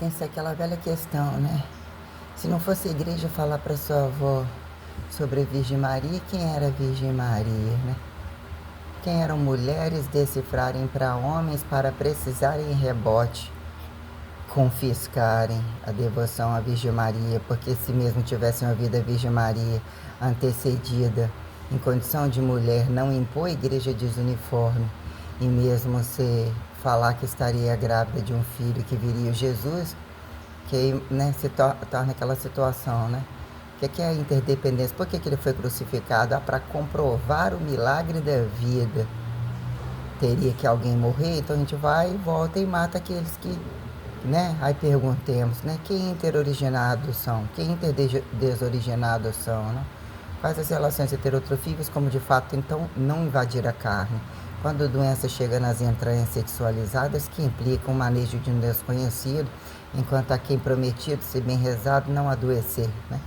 Pensa aquela velha questão, né? Se não fosse a igreja falar para sua avó sobre a Virgem Maria, quem era a Virgem Maria, né? Quem eram mulheres decifrarem para homens para precisarem em rebote confiscarem a devoção à Virgem Maria, porque se mesmo tivessem ouvido a Virgem Maria antecedida em condição de mulher, não impor a igreja desuniforme e mesmo se falar que estaria grávida de um filho que viria Jesus, que né, se torna aquela situação, né? O que é a interdependência? Por que ele foi crucificado? Para comprovar o milagre da vida. Teria que alguém morrer, então a gente vai, volta e mata aqueles que, né? Aí perguntemos, né? Quem interoriginados são? Quem interdesorigenados são, né? Quais as relações heterotrofíveis, como de fato, então, não invadir a carne? Quando a doença chega nas entranhas sexualizadas, que implicam o manejo de um desconhecido, enquanto a quem prometido, se bem rezado, não adoecer, né?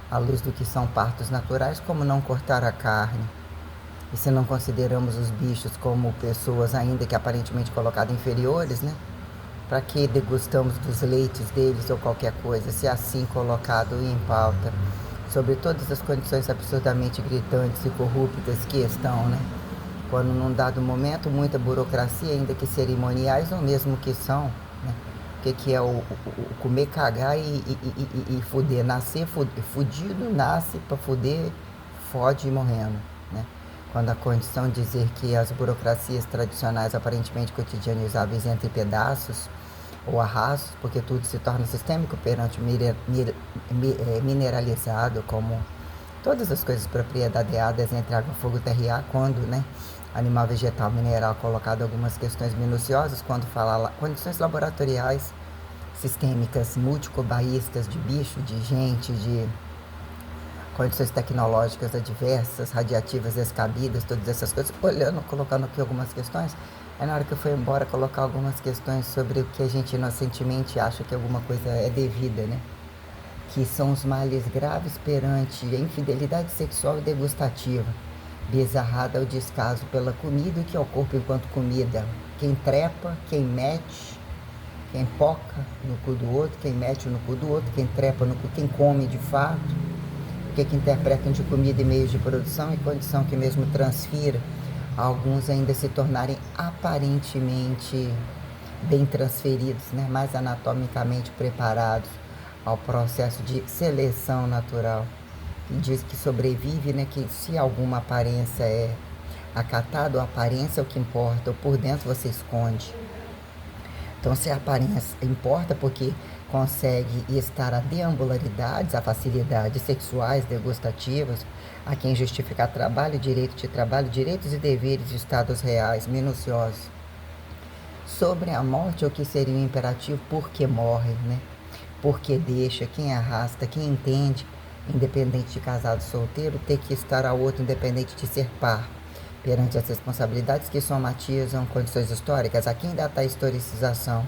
À luz do que são partos naturais, como não cortar a carne? E se não consideramos os bichos como pessoas, ainda que aparentemente colocadas inferiores, né? Para que degustamos dos leites deles ou qualquer coisa, se assim colocado em pauta, sobre todas as condições absurdamente gritantes e corruptas que estão, né? Quando num dado momento, muita burocracia, ainda que cerimoniais, ou mesmo que são, né? O que é o comer, cagar e fuder? Nascer fudido, nasce para fuder, fode e morrendo, né? Quando a condição de dizer que as burocracias tradicionais aparentemente cotidianizáveis entre pedaços ou arrasos, porque tudo se torna sistêmico perante mineralizado, como todas as coisas propriedadeadas entre água, fogo, terra e ar, quando, né, animal, vegetal, mineral, colocado algumas questões minuciosas, quando fala condições laboratoriais, sistêmicas, multicobaístas de bicho, de gente, de condições tecnológicas adversas, radiativas descabidas, todas essas coisas, olhando, colocando aqui algumas questões, aí na hora que eu fui embora colocar algumas questões sobre o que a gente inocentemente acha que alguma coisa é devida, né? Que são os males graves perante a infidelidade sexual e degustativa, bizarrada ao descaso pela comida e que é o corpo enquanto comida. Quem trepa, quem mete, quem poca no cu do outro, quem mete no cu do outro, quem trepa no cu, quem come de fato, o que interpretam de comida e meios de produção e condição que mesmo transfira alguns ainda se tornarem aparentemente bem transferidos, né, mais anatomicamente preparados ao processo de seleção natural. E diz que sobrevive, né, que se alguma aparência é acatada, a aparência é o que importa, ou por dentro você esconde. Então, se a aparência importa porque consegue estar a deambularidades, a facilidades sexuais, degustativas, a quem justificar trabalho, direito de trabalho, direitos e deveres de estados reais, minuciosos. Sobre a morte, o que seria um imperativo, por que morre, né? Por que deixa, quem arrasta, quem entende, independente de casado ou solteiro, ter que estar ao outro, independente de ser par, perante as responsabilidades que somatizam condições históricas. Aqui ainda está a historicização,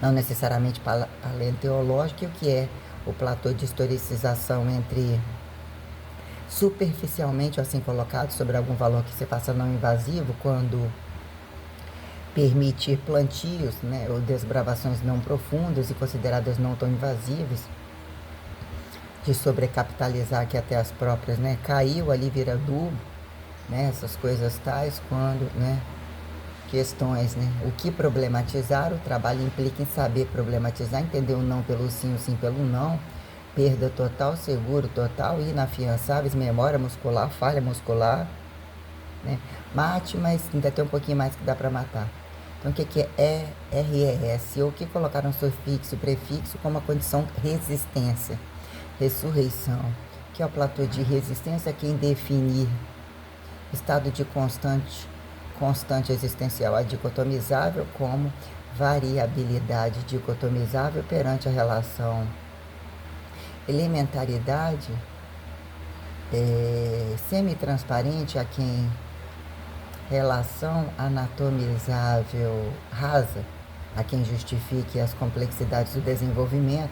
não necessariamente paleontológica, e o que é o platô de historicização entre superficialmente, assim colocado, sobre algum valor que se faça não invasivo, quando permitir plantios, né, ou desbravações não profundas e consideradas não tão invasivas, de sobrecapitalizar que até as próprias, né, caiu ali, vira adubo, né, essas coisas tais, quando, né, questões, né, o que problematizar, o trabalho implica em saber problematizar, entender o não pelo sim, o sim pelo não, perda total, seguro total, inafiançáveis, memória muscular, falha muscular, né, mate, mas ainda tem um pouquinho mais que dá para matar. Então, o que é RES? Ou o que colocaram sufixo e prefixo como a condição resistência, ressurreição, que é o platô de resistência, quem definir estado de constante existencial, a dicotomizável como variabilidade dicotomizável perante a relação elementaridade semi-transparente, a quem relação anatomizável rasa, a quem justifique as complexidades do desenvolvimento,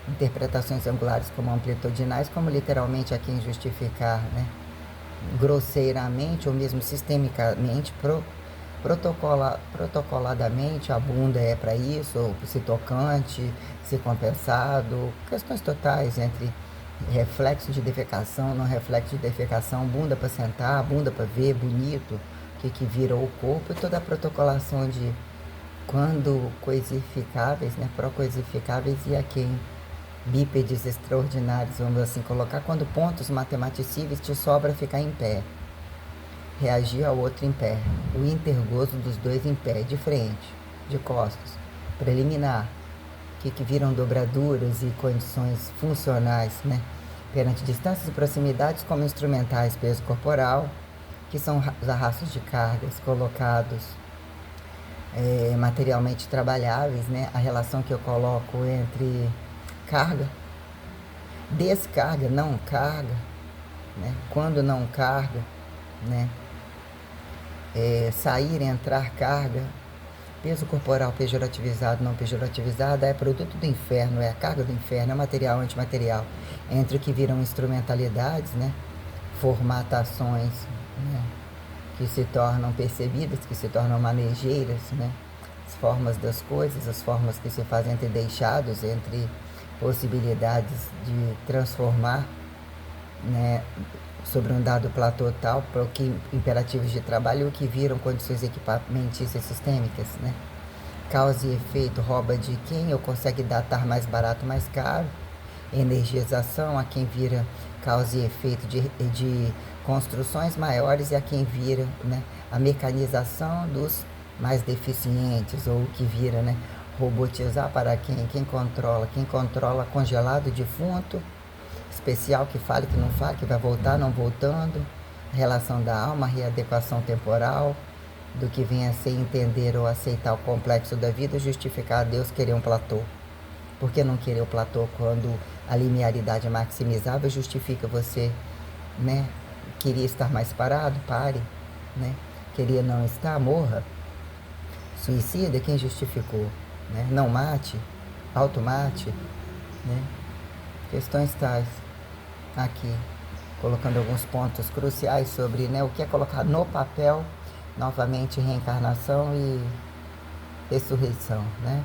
interpretações angulares como amplitudinais, como literalmente a quem justificar, né, grosseiramente ou mesmo sistemicamente protocoladamente a bunda é para isso, se tocante, se compensado, questões totais entre reflexo de defecação, não reflexo de defecação, bunda para sentar, bunda para ver, bonito, o que virou o corpo, e toda a protocolação de quando coisificáveis, né, pró-coisificáveis e a quem bípedes extraordinários, vamos assim colocar, quando pontos matematicíveis te sobra ficar em pé, reagir ao outro em pé, o intergozo dos dois em pé, de frente, de costas, preliminar, que viram dobraduras e condições funcionais, né, perante distâncias e proximidades como instrumentais, peso corporal, que são os arrastos de cargas colocados materialmente trabalháveis, né, a relação que eu coloco entre carga, descarga, não carga, né, quando não carga, né, sair, entrar, carga, peso corporal pejorativizado, não pejorativizado, é produto do inferno, é a carga do inferno, é material, antimaterial, entre o que viram instrumentalidades, né, formatações, né, que se tornam percebidas, que se tornam manejeiras, né, as formas das coisas, as formas que se fazem entre deixados, entre possibilidades de transformar, né, sobre um dado platô tal, para o que imperativos de trabalho, o que viram condições equipamentícias sistêmicas, né? Causa e efeito, rouba de quem ou consegue datar mais barato, mais caro, energização a quem vira causa e efeito de construções maiores e a quem vira, né, a mecanização dos mais deficientes, ou o que vira, né, robotizar para quem controla congelado defunto, especial que fale, que não fale, que vai voltar, não voltando, relação da alma, readequação temporal, do que vem a ser entender ou aceitar o complexo da vida, justificar a Deus querer um platô. Por que não querer o platô quando a linearidade é maximizável justifica você, né? Queria estar mais parado? Pare, né? Queria não estar? Morra. Suicida? Quem justificou? Né? Não mate? Automate? Né? Questões tais aqui, colocando alguns pontos cruciais sobre, né, o que é colocar no papel, novamente reencarnação e ressurreição, né?